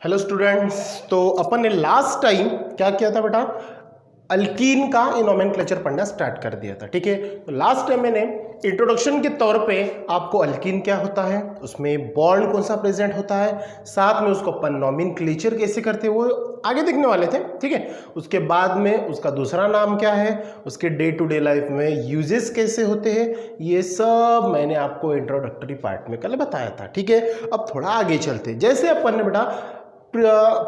Hello students, तो अपन ने last time क्या किया था बेटा, अल्कीन का नोमेनक्लेचर पढ़ना स्टार्ट कर दिया था। ठीक है, तो लास्ट टाइम मैंने इंट्रोडक्शन के तौर पे आपको अल्कीन क्या होता है, उसमें बॉन्ड कौन सा प्रेजेंट होता है, साथ में उसको अपन नोमेनक्लेचर कैसे करते हैं वो आगे देखने वाले थे। ठीक है, उसके बाद में उसका दूसरा नाम क्या है, उसके डे टू डे लाइफ में यूजेस कैसे होते हैं, ये सब मैंने आपको इंट्रोडक्टरी पार्ट में कल बताया था। ठीक है, अब थोड़ा आगे चलते, जैसे अपन ने बेटा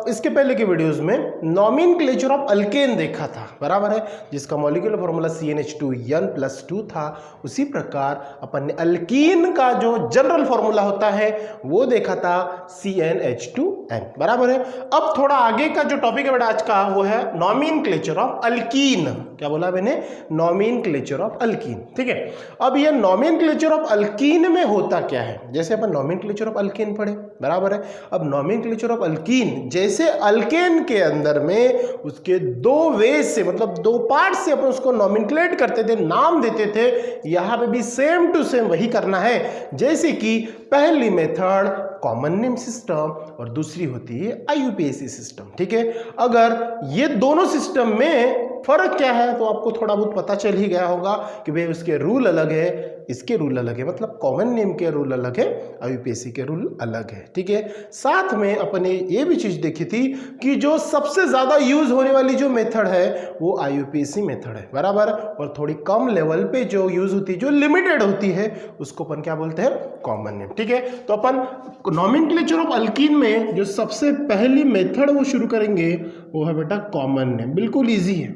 इसके पहले के वीडियोस में नोमेनक्लेचर ऑफ अल्केन देखा था, बराबर है, जिसका मॉलिक्यूलर फॉर्मूला CnH2n+2 था। उसी प्रकार अपन ने अल्कीन का जो जनरल फॉर्मूला होता है वो देखा था CnH2n, बराबर है। अब थोड़ा आगे का जो टॉपिक है बेटा आज का वो है नोमेनक्लेचर ऑफ अल्कीन। क्या बोला मैंने? Nomenclature of alkyne. ठीक है, अब ये नोमेनक्लेचर ऑफ अल्कीन में होता क्या है, जैसे अपन नोमेनक्लेचर ऑफ अल्केन पढ़े, बराबर है। अब नोमेनक्लेचर ऑफ अल्कीन, जैसे अल्केन के अंदर में उसके दो वे से, मतलब दो पार्ट से अपन उसको नोमेनक्लेट करते थे, नाम देते थे, यहां पे भी सेम टू सेम वही करना है। जैसे कि पहली मेथड कॉमन नेम सिस्टम और दूसरी होती है IUPAC सिस्टम। ठीक है, अगर ये दोनों सिस्टम में फर्क क्या है तो आपको थोड़ा बहुत पता चल ही गया होगा कि भाई उसके रूल अलग है, इसके रूल अलग है, मतलब कॉमन नेम के रूल अलग है, IUPAC के रूल अलग है। ठीक है, साथ में अपने ये भी चीज देखी थी कि जो सबसे ज्यादा यूज होने वाली जो मेथड है वो IUPAC मेथड है, बराबर, और थोड़ी कम लेवल पे जो यूज होती है, जो लिमिटेड होती है, उसको अपन क्या बोलते हैं? Common name. ठीक है, तो अपन नोमेनक्लेचर ऑफ अल्कीन में जो सबसे पहली मेथड वो शुरू करेंगे वो है बेटा कॉमन नेम। बिल्कुल इजी है,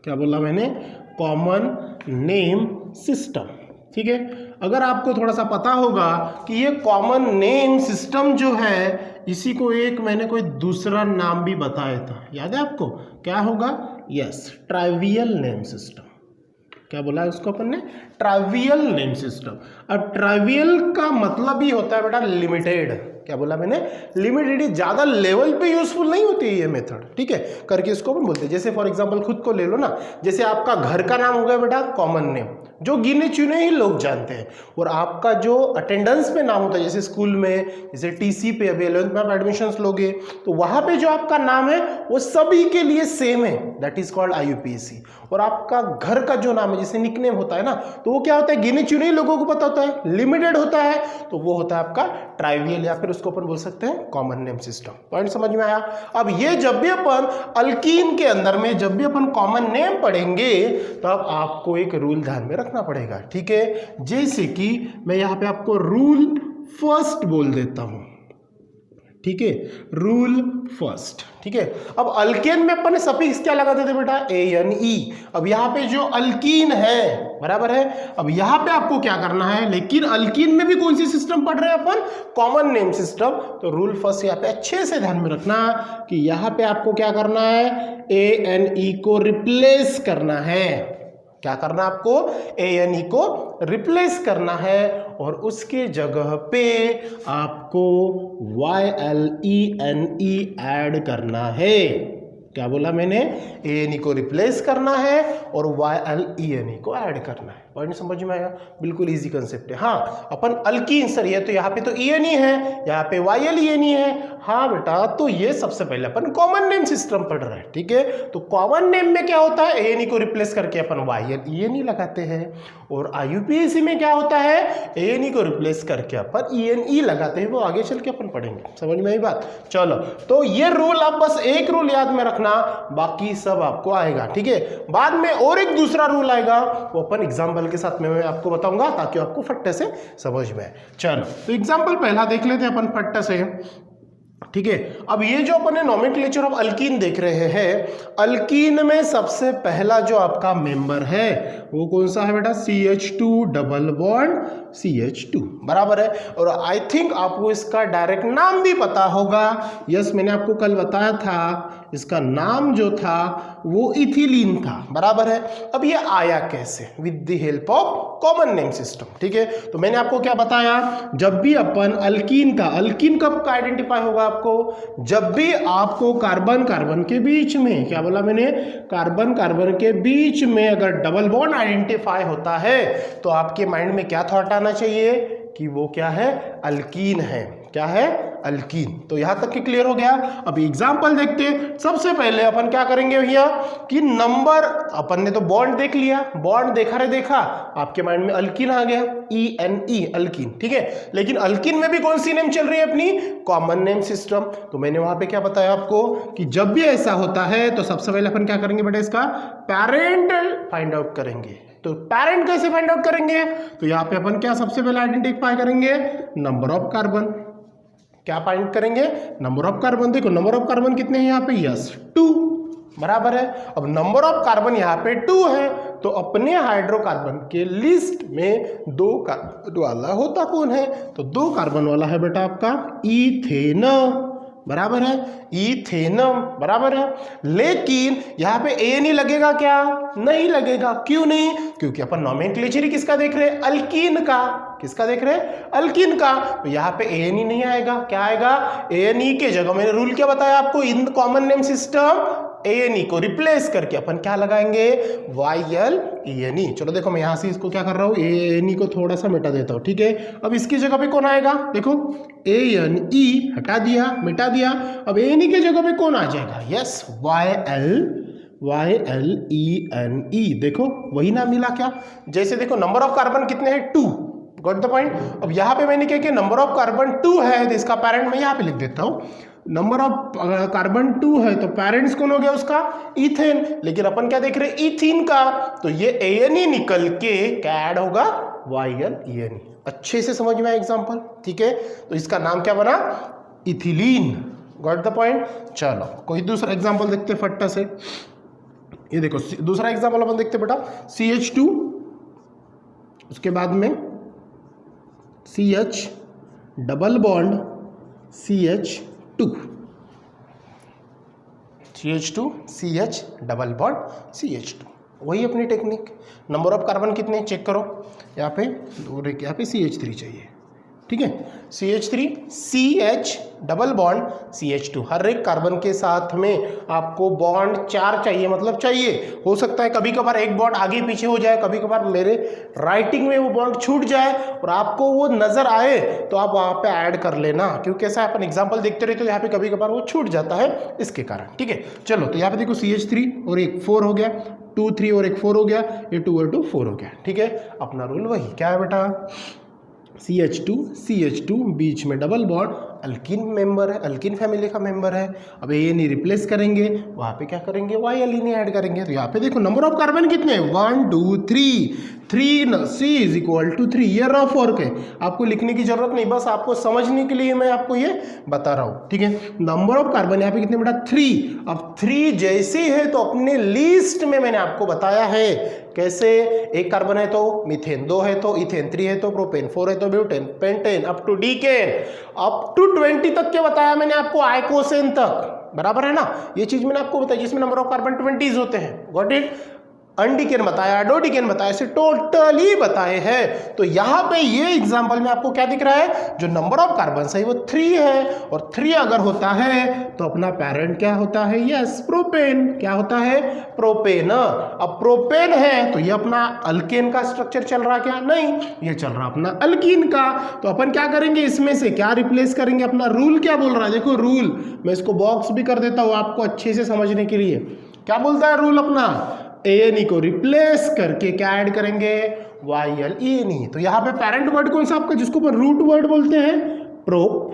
क्या बोला मैंने? Common name system. ठीक है, अगर आपको थोड़ा सा पता होगा कि ये कॉमन नेम सिस्टम जो है, इसी को एक मैंने कोई दूसरा नाम भी बताया था, याद है आपको? क्या होगा? Yes, trivial name system. क्या बोला है उसको अपन ने? Trivial name system. अब ट्राइवियल का मतलब ही होता है बेटा लिमिटेड। क्या बोला मैंने? लिमिटेड, ज्यादा लेवल पे यूजफुल नहीं होती है ये मेथड। ठीक है, करके इसको अपन बोलते हैं। जैसे फॉर एग्जांपल खुद को ले लो ना, जैसे आपका घर का नाम हो गया बेटा कॉमन नेम, जो गिने चुने ही लोग जानते हैं, और आपका जो अटेंडेंस पे नाम होता है, जैसे स्कूल में, जैसे TC पे अभी 11th में आप एडमिशन लोगे तो वहां पे जो आपका नाम है वो सभी के लिए सेम है, दैट इज कॉल्ड IUPAC। और आपका घर का जो नाम है, जैसे निकनेम होता है ना, तो वो क्या होता है? गिने चुने लोगों को पता होता है, लिमिटेड होता है, तो वो होता है आपका ट्राइवियल, या फिर उसको अपन बोल सकते हैं कॉमन नेम सिस्टम। पॉइंट समझ में आया? अब ये जब भी अपन अल्कीन के अंदर में जब भी अपन कॉमन नेम पढ़ेंगे तब आपको एक रूल ध्यान में रखना पड़ेगा। ठीक है, जैसे कि मैं यहां पे आपको रूल फर्स्ट बोल देता हूं। ठीक है, रूल फर्स्ट। ठीक है, अब अल्केन में अपन सफिक्स क्या लगाते थे बेटा? ANE। अब यहाँ पे जो अल्कीन है, बराबर है, अब यहाँ पे आपको क्या करना है, लेकिन अल्कीन में भी कौन सी सिस्टम पढ़ रहे हैं अपन? Common name system. तो रूल फर्स्ट यहाँ पे अच्छे से ध्यान में रखना कि यहाँ पे आपको क्या करना है? ANE को रिप्लेस करना है। क्या करना आपको? ANE को रिप्लेस करना है, और उसके जगह पे आपको YLENE ऐड करना है। क्या बोला मैंने? ANE को रिप्लेस करना है और YLENE को ऐड करना है। पॉइंट समझ में आया? बिल्कुल इजी कंसेप्ट है। हाँ, अपन अल्कीन सर है तो यहाँ पे तो ENE है, यहाँ पे YLENE है। हाँ बेटा, तो ये सबसे पहले अपन कॉमन नेम सिस्टम पढ़ रहे हैं। ठीक है, तो कॉमन नेम में क्या होता है? ANE को रिप्लेस करके अपन YLENE लगाते हैं, और IUPAC में क्या होता है? ANE को रिप्लेस करके अपन ENE लगाते हैं। वो आगे चल के अपन पढ़ेंगे, समझ में आई बात? चलो, तो ये रूल, आप बस एक रूल याद में रखना, बाकी सब आपको आएगा। ठीक है, बाद में और एक दूसरा रूल आएगा, वो अपन एग्जाम्पल के साथ में मैं आपको बताऊंगा ताकि आपको फट्टे से समझ में आए। चलो, तो एग्जाम्पल पहला देख लेते हैं अपन फट्टे से। ठीक है, अब ये जो अपन नोमेनक्लेचर ऑफ अल्कीन देख रहे हैं, अल्कीन में सबसे पहला जो आपका मेंबर है वो कौन सा है बेटा? CH2 डबल बॉन्ड CH2, बराबर है। और आई थिंक आपको इसका डायरेक्ट नाम भी पता होगा। यस, मैंने आपको कल बताया था, इसका नाम जो था वो इथिलीन था, बराबर है। अब ये आया कैसे? With the help of common name system. ठीक है, तो मैंने आपको क्या बताया, जब भी अपन अल्कीन का, अल्कीन कब का आइडेंटिफाई होगा आपको? जब भी आपको कार्बन कार्बन के बीच में, क्या बोला मैंने? कार्बन कार्बन के बीच में अगर डबल बॉन्ड आइडेंटिफाई होता है तो आपके माइंड में क्या थॉट आना चाहिए कि वो क्या है? अल्कीन है। क्या है? अल्कीन। तो यहां तक कि क्लियर हो गया। अब एग्जांपल देखते हैं। सबसे पहले अपन क्या करेंगे भैया कि नंबर, अपन ने तो बॉन्ड देख लिया, बॉन्ड देखा रे देखा, आपके माइंड में अल्कीन आ गया, ENE अल्कीन, ठीक है। लेकिन अल्कीन में भी कौन सी नेम चल रही है अपनी, कॉमन नेम सिस्टम। तो मैंने वहां पे क्या बताया आपको कि जब भी ऐसा होता है तो सबसे पहले अपन क्या करेंगे बेटा, इसका पेरेंट फाइंड आउट करेंगे। तो पेरेंट कैसे फाइंड आउट करेंगे, तो यहां पे अपन क्या सबसे पहले आइडेंटिफाई करेंगे, नंबर ऑफ कार्बन। क्या फाइंड करेंगे, नंबर ऑफ कार्बन। देखो नंबर ऑफ कार्बन कितने हैं यहाँ पे, यस 2, बराबर है। अब नंबर ऑफ कार्बन यहाँ पे 2 है, तो अपने हाइड्रोकार्बन के लिस्ट में 2 कार्बन वाला होता कौन है, तो 2 कार्बन वाला है बेटा आपका इथेन, बराबर है, इथेनम, बराबर है। लेकिन यहाँ पे ए नहीं लगेगा, क्या नहीं लगेगा, क्यों नहीं, क्योंकि अपन नोमेनक्लेचर ही किसका देख रहे हैं, अल्कीन का। किसका देख रहे हैं, अल्कीन का। तो यहाँ पे एएनई नहीं आएगा, क्या आएगा, एएनई के जगह मैंने रूल क्या बताया आपको, इन कॉमन नेम सिस्टम एएनई को रिप्लेस करके अपन क्या लगाएंगे, YLENE। चलो देखो मैं यहां से इसको क्या कर रहा हूं, एएनई को थोड़ा सा मिटा देता हूं, ठीक है। अब इसकी जगह पे कौन आएगा, देखो ANE हटा दिया, मिटा दिया। अब एएनई के जगह पे कौन आ जाएगा, यस YLENE। देखो वही नाम मिला क्या, जैसे देखो नंबर ऑफ कार्बन कितने हैं, 2, गॉट द पॉइंट। अब यहाँ पे मैंने क्या किया, नंबर ऑफ कार्बन 2 है तो इसका पेरेंट मैं यहाँ पे लिख देता हूँ, नंबर ऑफ कार्बन 2 है तो पेरेंट्स कौन हो गया उसका, इथेन। लेकिन अपन क्या देख रहे हैं, इथीन का, तो ये एएनई निकल के क्या ऐड होगा, YLENE। अच्छे से समझ में आया एग्जांपल, ठीक है। तो इसका नाम क्या बना, इथिलीन, गॉट द पॉइंट। चलो कोई दूसरा एग्जांपल देखते फट्टा से। ये देखो दूसरा एग्जांपल अपन देखते बेटा, CH2, उसके बाद में CH double bond CH2, CH2 CH double bond CH2, वही अपनी टेक्निक। नंबर ऑफ कार्बन कितने चेक करो, यहाँ पे और एक यहाँ पे CH3 चाहिए, ठीक है। CH3 CH double bond CH2, हर एक कार्बन के साथ में आपको बॉन्ड 4 चाहिए, मतलब चाहिए। हो सकता है कभी कभार एक बॉन्ड आगे पीछे हो जाए, कभी कभार मेरे राइटिंग में वो बॉन्ड छूट जाए और आपको वो नजर आए तो आप वहां पे ऐड कर लेना, क्योंकि ऐसा अपन एग्जांपल देखते रहते तो यहाँ पे कभी कभार वो छूट जाता है इसके कारण, ठीक है। चलो तो यहाँ पे देखो CH3 और एक 4 हो गया, 2 3 और एक 4 हो गया, ये 2 और 2 4 हो गया, ठीक है। अपना रूल वही क्या है बेटा, CH2 बीच में डबल बॉन्ड, अल्कीन मेंबर है, अल्कीन फैमिली का मेंबर है। अब एएनई रिप्लेस करेंगे, वहां पे क्या करेंगे, YLENE ऐड करेंगे। तो यहाँ पे देखो नंबर ऑफ कार्बन कितने हैं, 1 2 3 C इज इक्वल टू 3। ये रफ वर्क है, आपको लिखने की जरूरत नहीं, बस आपको समझने के लिए मैं आपको ये बता रहा हूँ, ठीक है। नंबर ऑफ कार्बन यहाँ पे कितने बेटा, 3। अब 3 जैसे है तो अपने लिस्ट में मैंने आपको बताया है कैसे, एक कार्बन है तो मीथेन, 2 है तो इथेन, 3 है तो प्रोपेन, 4 है तो butane, pentane, up to decane, up to 20 तक के बताया मैंने आपको, आइकोसेन तक, बराबर है ना। ये चीज मैंने आपको बताई जिसमें नंबर ऑफ कार्बन 20 होते हैं, गॉट इट। अनडीकेन बताया, डोडीकेन बताया, ऐसे टोटली बताए हैं। तो यहाँ पे ये एग्जांपल में आपको क्या दिख रहा है, जो नंबर ऑफ कार्बन है वो 3 है, और 3 अगर होता है तो अपना पेरेंट क्या होता है, यस प्रोपेन। क्या होता है, प्रोपेन। अब प्रोपेन है तो ये अपना अल्केन का स्ट्रक्चर चल रहा, क्या नहीं, ये चल रहा अपना अल्कीन का। तो अपन क्या करेंगे, इसमें से क्या रिप्लेस करेंगे, अपना रूल क्या बोल रहा है, देखो रूल मैं इसको बॉक्स भी कर देता हूँ आपको अच्छे से समझने के लिए। क्या बोलता है रूल अपना, एएनई को रिप्लेस करके क्या ऐड करेंगे, YLENE। तो यहाँ पे पेरेंट वर्ड कौन सा आपका, जिसको अपन रूट वर्ड बोलते हैं, प्रोप,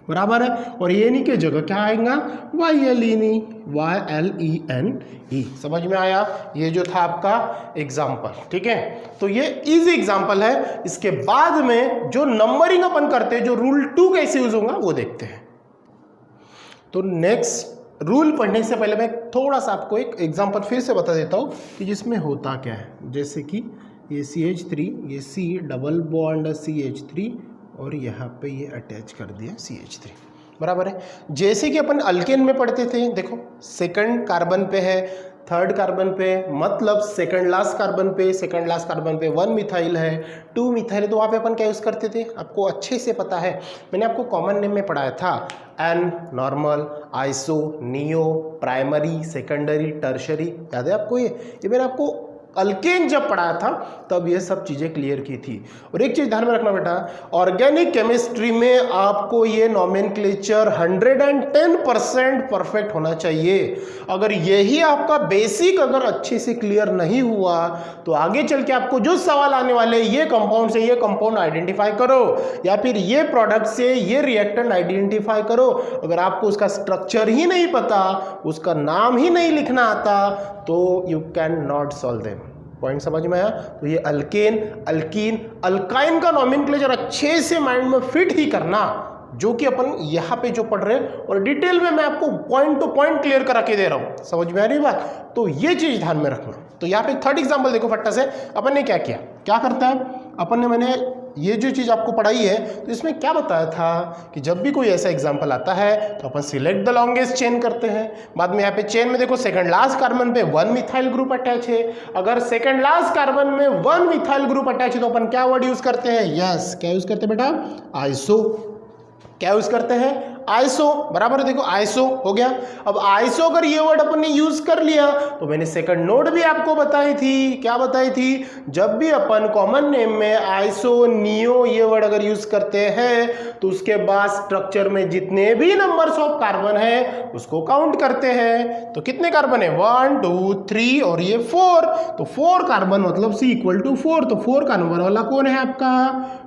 बराबर है। और एएनई के जगह क्या आएगा, YLENE। समझ में आया, ये जो था आपका एग्जाम्पल, ठीक है। तो ये इजी एग्जाम्पल है। इसके बाद में जो नंबरिंग अपन करते हैं, जो रूल 2 कैसे यूज होगा वो देखते हैं। तो नेक्स्ट रूल पढ़ने से पहले मैं थोड़ा सा आपको एक एग्जांपल फिर से बता देता हूँ कि जिसमें होता क्या है। जैसे कि ये CH3, ये C डबल बॉन्ड CH3 और यहाँ पे ये अटैच कर दिया CH3, बराबर है। जैसे कि अपन अल्केन में पढ़ते थे, देखो सेकंड कार्बन पे है, थर्ड कार्बन पे, मतलब सेकंड लास्ट कार्बन पे 1 मिथाइल है, 2 मिथाइल है, तो वहाँ पे अपन क्या यूज़ करते थे, आपको अच्छे से पता है, मैंने आपको कॉमन नेम में पढ़ाया था, n, normal, iso, neo, primary, secondary, tertiary, याद है आपको ये मैंने आपको अल्केन जब पढ़ाया था तब ये सब चीज़ें क्लियर की थी। और एक चीज़ ध्यान में रखना बेटा, ऑर्गेनिक केमिस्ट्री में आपको ये नॉमेनक्लेचर 110% परफेक्ट होना चाहिए। अगर यही आपका बेसिक अगर अच्छे से क्लियर नहीं हुआ तो आगे चल के आपको जो सवाल आने वाले, ये कंपाउंड से ये कंपाउंड आइडेंटिफाई करो या फिर ये प्रोडक्ट से ये रिएक्टेंट आइडेंटिफाई करो, अगर आपको उसका स्ट्रक्चर ही नहीं पता, उसका नाम ही नहीं लिखना आता, तो you can not solve them. Point समझ में आया? तो ये अल्केन, अल्कीन, अल्काइन का नॉमेनक्लेचर अच्छे से माइंड में फिट ही करना, जो कि अपन यहाँ पे जो पढ़ रहे हैं, और डिटेल में मैं आपको पॉइंट टू पॉइंट क्लियर करा के दे रहा हूँ। समझ में आ रही बात? तो ये चीज ध्यान में रखना। तो यहाँ पे थर्ड एग्जाम्पल देखो फट्टा से, अपन ने क्या किया, क्या करता है अपन ने, मैंने ये जो चीज़ आपको पढ़ाई है तो इसमें क्या बताया था कि जब भी कोई ऐसा एग्जाम्पल आता है तो अपन सिलेक्ट द लॉन्गेस्ट चेन करते हैं। बाद में यहाँ पे चेन में देखो सेकंड लास्ट कार्बन पे 1 मिथाइल ग्रुप अटैच है। अगर सेकंड लास्ट कार्बन में 1 मिथाइल ग्रुप अटैच है तो अपन क्या वर्ड यूज करते हैं? यस, क्या यूज करते हैं बेटा? आइसो। क्या यूज करते हैं? आइसो। बराबर है, देखो आइसो हो गया। अब आइसो अगर ये वर्ड अपन ने यूज कर लिया तो मैंने सेकंड नोट भी आपको बताई थी। क्या बताई थी? जब भी अपन कॉमन नेम में आइसो, नियो ये वर्ड अगर यूज करते हैं तो उसके बाद स्ट्रक्चर में जितने भी नंबर्स ऑफ कार्बन है उसको काउंट करते हैं। तो कितने कार्बन है? 1 2 3 और ये 4। तो 4 कार्बन मतलब C = 4। तो 4 का नंबर वाला कौन है आपका?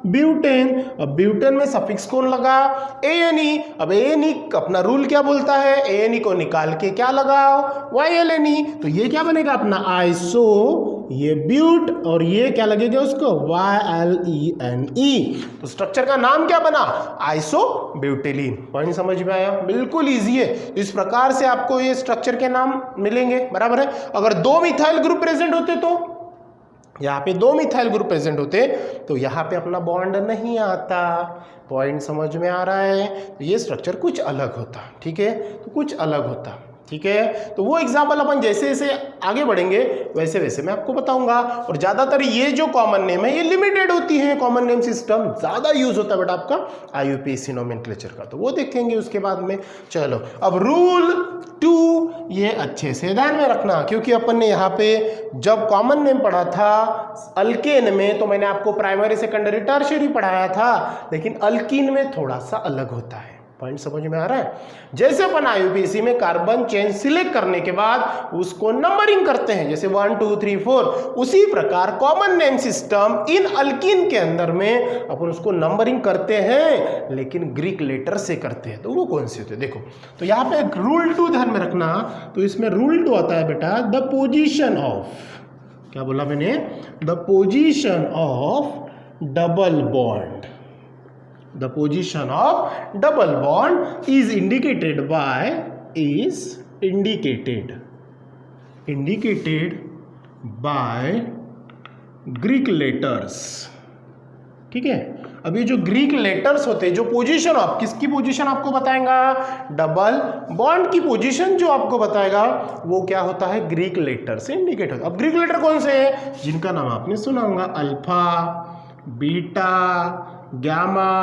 ब्यूटेन। अब ब्यूटेन में सफिक्स कौन लगा? ANE। अब ANE अपना रूल क्या बोलता है? ANE को निकाल के क्या लगाओ? YLNE। तो ये क्या बनेगा अपना? आइसो, ये ब्यूट, और ये क्या लगेगा उसको? YLENE। तो स्ट्रक्चर का नाम क्या बना? आइसो ब्यूटेलिन। पॉइंट समझ में आया? बिल्कुल इजी है। इस प्रकार से आपको ये स्ट्रक्चर के नाम मिलेंगे। बराबर है। अगर 2 मिथाइल ग्रुप प्रेजेंट होते तो यहाँ पे 2 मिथाइल ग्रुप प्रेजेंट होते तो यहाँ पे अपना बॉन्ड नहीं आता। पॉइंट समझ में आ रहा है? तो ये स्ट्रक्चर कुछ अलग होता। ठीक है, तो कुछ अलग होता। ठीक है, तो वो एग्जाम्पल अपन जैसे जैसे आगे बढ़ेंगे वैसे वैसे मैं आपको बताऊंगा। और ज्यादातर ये जो कॉमन नेम है ये लिमिटेड होती है, कॉमन नेम सिस्टम ज्यादा यूज होता है बेटा आपका IUPAC नोमेनक्लेचर का, तो वो देखेंगे उसके बाद में। चलो, अब रूल 2 ये अच्छे से ध्यान में रखना, क्योंकि अपन ने यहाँ पे जब कॉमन नेम पढ़ा था अल्केन में तो मैंने आपको प्राइमरी, सेकेंडरी, टर्शियरी पढ़ाया था, लेकिन अल्कीन में थोड़ा सा अलग होता है। पॉइंट समझ में आ रहा है? जैसे अपन IUPAC में कार्बन चेन सिलेक्ट करने के बाद उसको नंबरिंग करते हैं, जैसे 1 2 3 4, उसी प्रकार common name system in alkyne के अंदर में अपन उसको नंबरिंग करते हैं, लेकिन ग्रीक लेटर से करते हैं। तो वो कौन से होते हैं? देखो, तो यहाँ पे एक रूल 2 ध्यान में रखना। तो इसमें रूल 2 आता है बेटा, द पोजिशन ऑफ, क्या बोला मैंने? The position of double bond. The position of double bond is indicated by Greek letters। ठीक है, अब ये जो ग्रीक लेटर्स होते हैं, जो पोजीशन ऑफ, किसकी पोजीशन आपको बताएगा? डबल बॉन्ड की पोजीशन जो आपको बताएगा वो क्या होता है? ग्रीक लेटर से इंडिकेट होता है। अब ग्रीक लेटर कौन से है? जिनका नाम आपने सुना होगा, alpha, beta, gamma,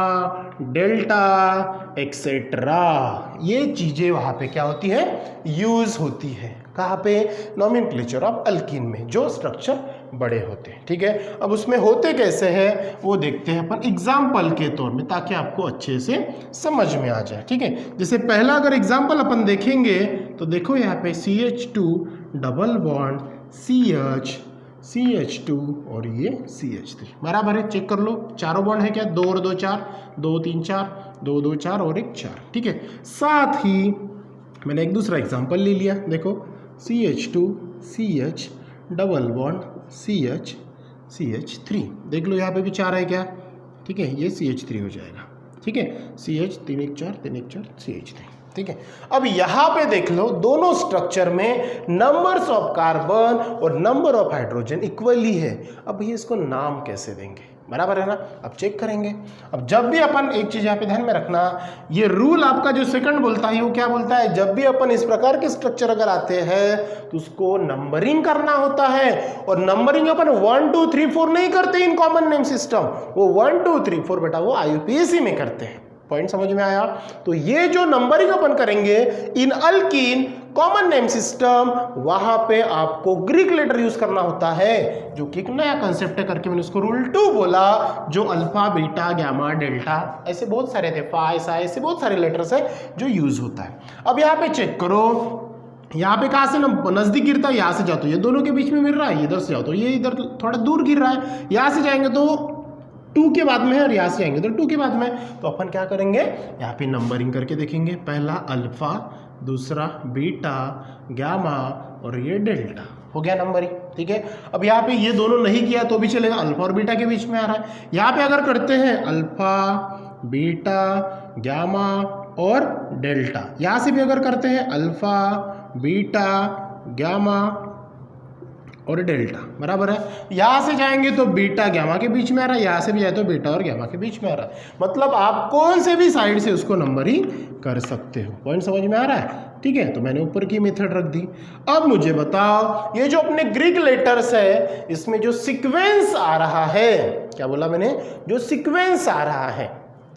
delta, etcetera. ये चीजें वहां पे क्या होती है? यूज होती है। कहाँ पे? नोमेनक्लेचर ऑफ अल्कीन में, जो स्ट्रक्चर बड़े होते हैं। ठीक है, अब उसमें होते कैसे हैं वो देखते हैं अपन एग्जाम्पल के तौर में, ताकि आपको अच्छे से समझ में आ जाए। ठीक है, जैसे पहला अगर एग्जाम्पल अपन देखेंगे तो देखो यहाँ पे CH2 डबल बॉन्ड CH2 और ये CH3 बराबर है। चेक कर लो, चारों बॉन्ड है क्या? 2 और 2 4, 2 3 4, 2 2 4 और 1 4। ठीक है, साथ ही मैंने एक दूसरा एग्जांपल ले लिया। देखो CH2 CH double bond CH3, देख लो यहाँ पे भी 4 है क्या? ठीक है, ये CH3 हो जाएगा। ठीक है, CH 3 1 4 3 1 4 CH3। ठीक है, अब यहां पे देख लो दोनों स्ट्रक्चर में नंबर्स ऑफ कार्बन और नंबर ऑफ हाइड्रोजन इक्वली है। अब ये इसको नाम कैसे देंगे? बराबर है ना? अब चेक करेंगे। अब जब भी अपन, एक चीज यहाँ पे ध्यान में रखना, ये रूल आपका जो सेकंड बोलता है वो क्या बोलता है? जब भी अपन इस प्रकार के स्ट्रक्चर अगर आते हैं तो उसको नंबरिंग करना होता है। और नंबरिंग अपन 1 2 3 4 नहीं करते इन कॉमन नेम सिस्टम, वो 1 2 3 4 बेटा वो IUPAC में करते हैं। पॉइंट समझ में आया? तो ये जो नंबरिंग अपन करेंगे इन अल्कीन कॉमन नेम सिस्टम, वहां पे आपको ग्रीक लेटर यूज करना होता है, जो कि एक नया कंसेप्ट है करके मैंने उसको रूल 2 बोला, जो अल्फा बीटा गामा डेल्टा ऐसे बहुत सारे थे, फाई साई ऐसे बहुत सारे लेटर्स है जो यूज होता है। अब यहाँ पे चेक करो, यहाँ पे कहाँ से नजदीक गिरता है, यहाँ से जाओ तो ये दोनों के बीच में मिल रहा है, इधर से जाओ तो ये इधर थोड़ा दूर गिर रहा है, यहाँ से जाएंगे तो 2 के बाद में है और यहाँ से जाएंगे तो 2 के बाद में। तो अपन क्या करेंगे, यहाँ पे नंबरिंग करके देखेंगे, पहला अल्फा, दूसरा बीटा, गामा और ये डेल्टा, हो गया नंबरिंग, ठीक है। अब यहाँ पे ये दोनों नहीं किया तो भी चलेगा, अल्फा और बीटा के बीच में आ रहा है। यहाँ पे अगर करते हैं अल्फा बीटा गामा और डेल्टा, यहाँ से भी अगर करते हैं अल्फा बीटा गामा और डेल्टा, बराबर है। यहाँ से जाएंगे तो बीटा गामा के बीच में आ रहा है, यहाँ से भी जाए तो बीटा और गामा के बीच में आ रहा है, मतलब आप कौन से भी साइड से उसको नंबरिंग कर सकते हो। पॉइंट समझ में आ रहा है, ठीक है। तो मैंने ऊपर की मेथड रख दी। अब मुझे बताओ, ये जो अपने ग्रीक लेटर्स है इसमें जो सीक्वेंस आ रहा है, क्या बोला मैंने, जो सीक्वेंस आ रहा है,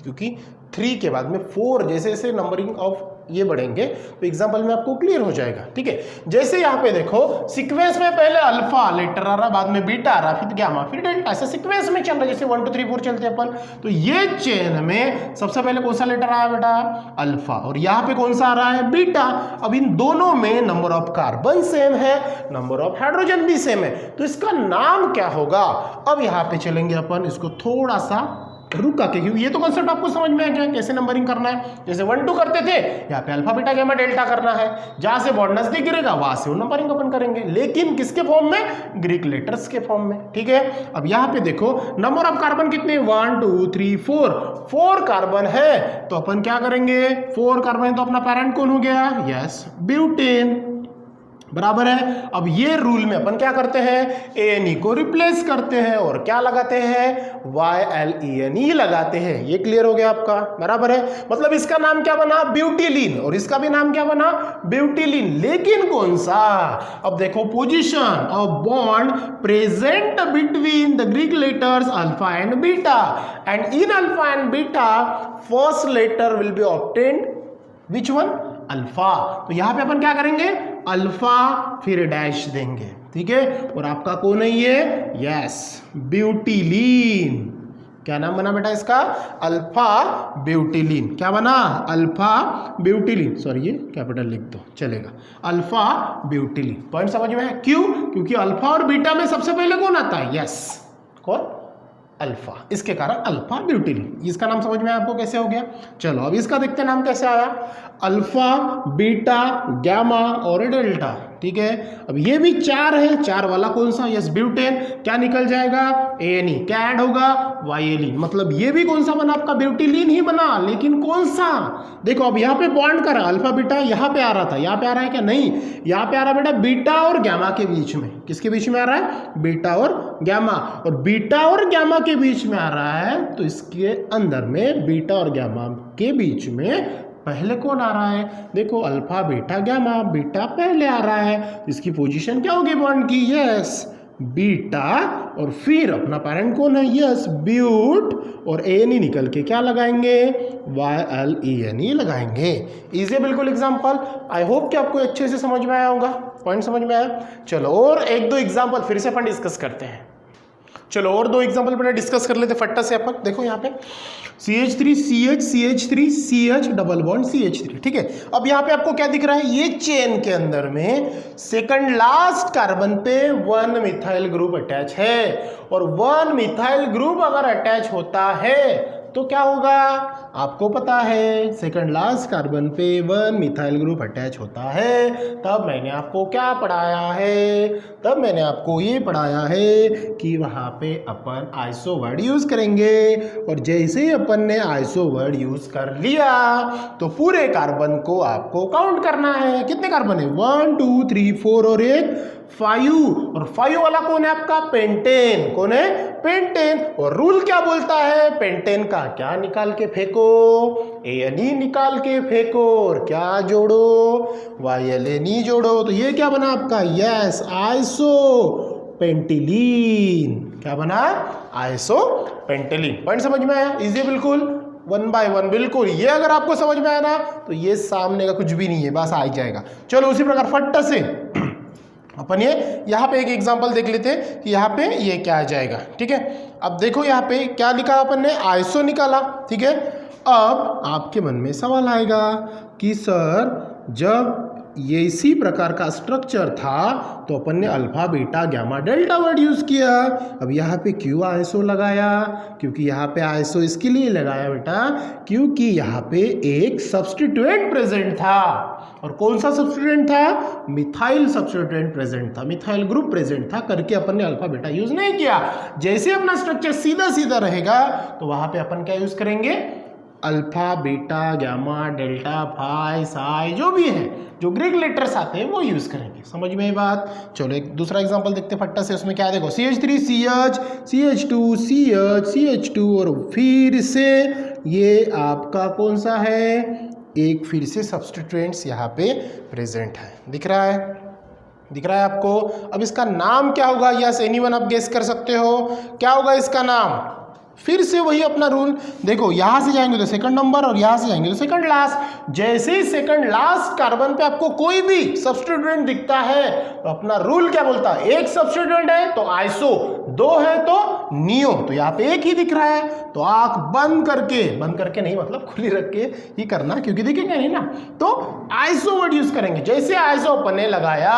क्योंकि 3 के बाद में 4 जैसे जैसे नंबरिंग ऑफ ये बढ़ेंगे तो एग्जांपल में आपको क्लियर हो जाएगा, ठीक है। जैसे यहाँ पे देखो सीक्वेंस में पहले अल्फा लेटर आ रहा, बाद में बीटा आ रहा, फिर गामा, फिर डेल्टा, ऐसे सीक्वेंस में चल रहा है, जैसे 1 2 3 4 चलते हैं अपन। तो ये चेन में सबसे पहले कौन सा लेटर आया बेटा, अल्फा, और यहाँ पे कौन सा आ रहा है, बीटा। अब इन दोनों में नंबर ऑफ कार्बन सेम है, नंबर ऑफ हाइड्रोजन भी सेम है, तो इसका नाम क्या होगा। अब यहाँ पे चलेंगे अपन, इसको थोड़ा सा रुका के, क्योंकि ये तो कंसेप्ट आपको समझ में आ गया कैसे नंबरिंग करना है। जैसे 1 2 करते थे, यहाँ पे अल्फा बीटा गामा डेल्टा करना है, जहां से बॉन्ड नजदीक गिरेगा वहां से वो नंबरिंग अपन करेंगे, लेकिन किसके फॉर्म में, ग्रीक लेटर्स के फॉर्म में, ठीक है। अब यहाँ पे देखो नंबर ऑफ कार्बन कितने, 1 2 3 4 कार्बन है, तो अपन क्या करेंगे, 4 कार्बन है तो अपना पेरेंट कौन हो गया, यस ब्यूटेन, बराबर है। अब ये रूल में अपन क्या करते हैं, ANE को रिप्लेस करते हैं और क्या लगाते हैं, YLENE लगाते हैं। ये क्लियर हो गया आपका, बराबर है। मतलब इसका नाम क्या बना, ब्यूटिलीन, और इसका भी नाम क्या बना, ब्यूटिलीन, लेकिन कौन सा। अब देखो position of bond present between the Greek letters alpha and beta, and in alpha and beta first letter will be obtained which one, alpha. तो यहां पे अपन क्या करेंगे, अल्फा फिर डैश देंगे, ठीक है। और आपका कौन है ये, यस ब्यूटिलीन। क्या नाम बना बेटा इसका, अल्फा ब्यूटिलीन। क्या बना, अल्फा ब्यूटिलीन, सॉरी ये कैपिटल लिख दो चलेगा, अल्फा ब्यूटिलीन। पॉइंट समझ में है, क्यों, क्योंकि अल्फा और बीटा में सबसे पहले कौन आता है, यस कौन, अल्फा, इसके कारण अल्फा ब्यूटिलीन। इसका नाम समझ में आया आपको कैसे हो गया। चलो अब इसका देखते हैं नाम कैसे आया, अल्फा बीटा गामा और डेल्टा, ठीक है। अब ये भी 4 है, 4 वाला कौन सा, यस ब्यूटेन। क्या निकल जाएगा, ANE, क्या ऐड होगा, YLE, मतलब ये भी कौन सा बना आपका, ब्यूटिलीन ही बना, लेकिन कौन सा। देखो अब यहाँ पे बॉन्ड कर अल्फा बीटा, यहाँ पे आ रहा था, यहाँ पे आ रहा है क्या, नहीं, यहाँ पे आ रहा है बेटा बीटा और गामा के बीच में। किसके बीच में आ रहा है, बीटा और गामा, और बीटा और गामा के बीच में आ रहा है, तो इसके अंदर में बीटा और गामा के बीच में पहले कौन आ रहा है, देखो अल्फा बीटा गामा, बीटा पहले आ रहा है, इसकी पोजीशन क्या होगी बॉन्ड की, यस बीटा, और फिर अपना पेरेंट कौन है, यस ब्यूट, और ANE निकल के क्या लगाएंगे, YLENE लगाएंगे। इजी बिल्कुल एग्जांपल। आई होप कि आपको अच्छे से समझ में आया होगा, पॉइंट समझ में आया। चलो और 1 2 एग्जांपल फिर से अपन डिस्कस करते हैं। चलो और 2 एग्जांपल पर डिस्कस कर लेते फट्टा से अपन। देखो यहाँ पे CH3 CH CH3 CH double bond CH3, ठीक है। अब यहाँ पे आपको क्या दिख रहा है, ये चेन के अंदर में सेकंड लास्ट कार्बन पे 1 मिथाइल ग्रुप अटैच है, और 1 मिथाइल ग्रुप अगर अटैच होता है तो क्या होगा, आपको पता है सेकंड लास्ट कार्बन पे 1 मिथाइल ग्रुप अटैच होता है। तब मैंने आपको क्या पढ़ाया है, तब मैंने आपको ये पढ़ाया है कि वहाँ पे अपन आइसो वर्ड यूज करेंगे, और जैसे ही अपन ने आइसो वर्ड यूज कर लिया तो पूरे कार्बन को आपको काउंट करना है। कितने कार्बन है, 1 2 3 4 और एक 5, और 5 वाला कौन है आपका, पेंटेन। कौन है, पेंटेन। और रूल क्या बोलता है, पेंटेन का क्या निकाल के फेंको, ANE निकाल के फेंको, और क्या जोड़ो, YLNE जोड़ो। तो ये क्या बना आपका, यस आइसो पेंटिलीन। क्या बना, आइसो पेंटिलीन। पॉइंट समझ में आया, इजी बिल्कुल। 1 by 1, बिल्कुल। ये अगर आपको समझ में आया ना तो ये सामने का कुछ भी नहीं है, बस आ ही जाएगा। चलो उसी प्रकार फट से अपन ये यहाँ पे एक एग्जांपल देख लेते हैं कि यहाँ पे ये क्या आ जाएगा। ठीक है, अब देखो यहाँ पे क्या लिखा अपन ने, आइसो निकाला। ठीक है, अब आपके मन में सवाल आएगा कि सर जब ये इसी प्रकार का स्ट्रक्चर था तो अपन ने alpha beta gamma delta word use किया। अब यहाँ पे क्यों आइसो लगाया? क्योंकि यहाँ पे आइसो इसके लिए लगाया बेटा क्योंकि यहाँ पे एक सब्स्टिट्यूएंट प्रेजेंट था। और कौन सा सब्स्टिट्यूएंट था? मिथाइल सब्स्टिट्यूएंट प्रेजेंट था, मिथाइल ग्रुप प्रेजेंट था, करके अपन ने अल्फा बीटा यूज नहीं किया। जैसे अपना स्ट्रक्चर सीधा सीधा रहेगा तो वहां पे अपन क्या यूज करेंगे? Alpha beta gamma delta phi psi जो भी है, जो ग्रीक लेटर्स आते हैं वो यूज करेंगे। समझ में ये बात? चलो एक दूसरा एग्जांपल देखते फट्टा से। उसमें क्या देखो, CH3 CH, CH2 CH, CH2 और फिर से ये आपका कौन सा है? एक फिर से सब्स्टिट्यूएंट्स यहाँ पे प्रेजेंट है। दिख रहा है? दिख रहा है आपको? अब इसका नाम क्या होगा? यस एनीवन आप गेस कर सकते हो, क्या होगा इसका नाम? फिर से वही अपना रूल देखो, यहां से जाएंगे तो सेकंड नंबर और यहां से जाएंगे तो सेकंड लास्ट। जैसे ही सेकंड लास्ट कार्बन पे आपको कोई भी सब्स्टिट्यूएंट दिखता है तो अपना रूल क्या बोलता है? एक सब्स्टिट्यूएंट है तो आइसो, दो है तो नियो। तो यहाँ पे एक ही दिख रहा है तो आंख बंद करके नहीं मतलब खुली रख के ही करना क्योंकि दिखेगा नहीं ना, तो आइसो वर्ड यूज करेंगे। जैसे आइसो अपन ने लगाया,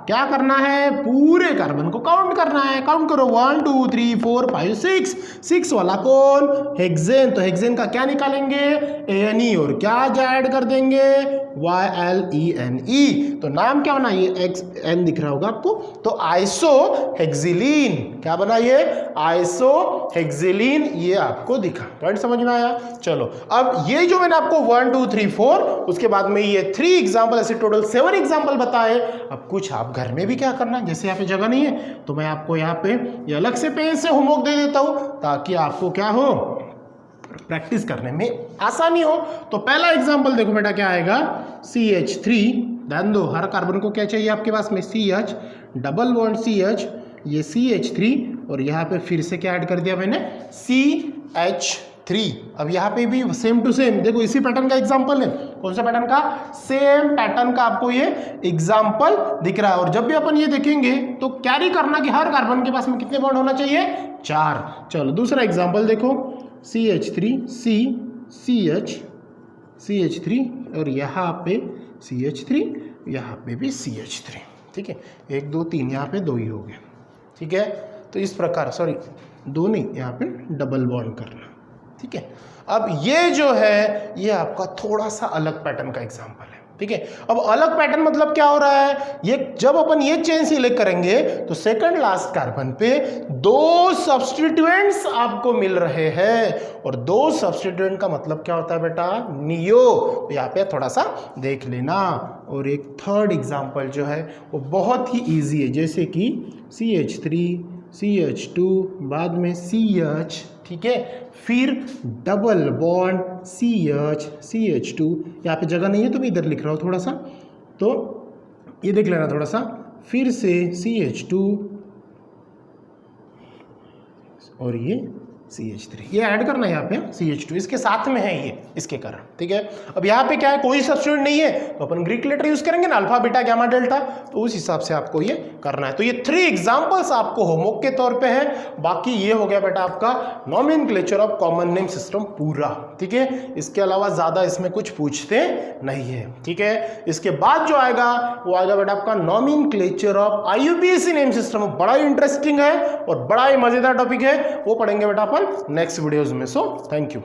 क्या करना है? पूरे कार्बन को काउंट करना है। काउंट करो 1 2 3 4 5 6 वाला कौन? हेक्सेन। तो हेक्सेन का क्या निकालेंगे? ANE और क्या ऐड कर देंगे? YLENE। तो नाम क्या बना? ये XN दिख रहा होगा आपको, तो आइसो हेक्सिलीन। क्या बना ये? आइसो हेक्सिलीन। ये आपको दिखा, पॉइंट समझ में आया? चलो अब ये जो मैंने आपको 1 2 3 4 उसके बाद में ये 3 एग्जाम्पल, ऐसे टोटल 7 एग्जाम्पल बताए। अब कुछ आप घर में भी क्या करना, जैसे यहाँ पे जगह नहीं है तो मैं आपको यहाँ पे ये अलग से पेज से होमवर्क दे देता हूँ ताकि आपको क्या हो, प्रैक्टिस करने में आसानी हो। तो पहला एग्जांपल देखो बेटा क्या आएगा? CH3। ध्यान दो, हर कार्बन को क्या चाहिए आपके पास में? CH, डबल बॉन्ड CH, ये CH3 और यहाँ पे फिर से क्या ऐड कर दिया मैंने? CH3। अब यहाँ पे भी सेम टू सेम देखो, इसी पैटर्न का एग्जांपल है। कौन सा पैटर्न का? सेम पैटर्न का आपको ये एग्जांपल दिख रहा है। और जब भी अपन ये देखेंगे तो कैरी करना कि हर कार्बन के पास में कितने बॉन्ड होना चाहिए? 4। चलो दूसरा एग्जांपल देखो, CH3 C CH CH3 और यहाँ पे CH3, यहाँ पे भी CH3। ठीक है, 1 2 3, यहाँ पे 2 ही हो गए। ठीक है, तो इस प्रकार, सॉरी 2 नहीं, यहाँ पे डबल बॉन्ड करना। ठीक है, अब ये जो है ये आपका थोड़ा सा अलग पैटर्न का एग्जांपल है। ठीक है, अब अलग पैटर्न मतलब क्या हो रहा है? ये जब अपन ये चेन सिलेक्ट करेंगे तो सेकंड लास्ट कार्बन पे 2 सब्स्टिट्यूएंट्स आपको मिल रहे हैं। और 2 सब्स्टिट्यूएंट का मतलब क्या होता है बेटा? नियो। तो यहाँ पे थोड़ा सा देख लेना। और एक थर्ड एग्जांपल जो है वो बहुत ही ईजी है, जैसे कि CH3 CH2 बाद में CH। ठीक है, फिर डबल बॉन्ड CH CH2। यहाँ पे जगह नहीं है तो मैं इधर लिख रहा हूँ थोड़ा सा, तो ये देख लेना थोड़ा सा। फिर से CH2 और ये CH3, ये ऐड करना है यहाँ पे CH2, इसके साथ में है ये, इसके कारण। ठीक है, अब यहाँ पे क्या है? कोई सब्स्टिट्यूएंट नहीं है तो अपन ग्रीक लेटर यूज करेंगे ना, अल्फा बीटा गामा डेल्टा, तो उस हिसाब से आपको ये करना है। तो ये 3 एग्जांपल्स आपको होमवर्क के तौर पे है। बाकी ये हो गया बेटा आपका nomenclature of common name system पूरा। ठीक है, इसके अलावा ज्यादा इसमें कुछ पूछते नहीं है। ठीक है, इसके बाद जो आएगा वो आएगा बेटा आपका nomenclature of IUPAC name system. बड़ा इंटरेस्टिंग है और बड़ा ही मजेदार टॉपिक है, वो पढ़ेंगे बेटा अपन नेक्स्ट वीडियोज में। So thank you.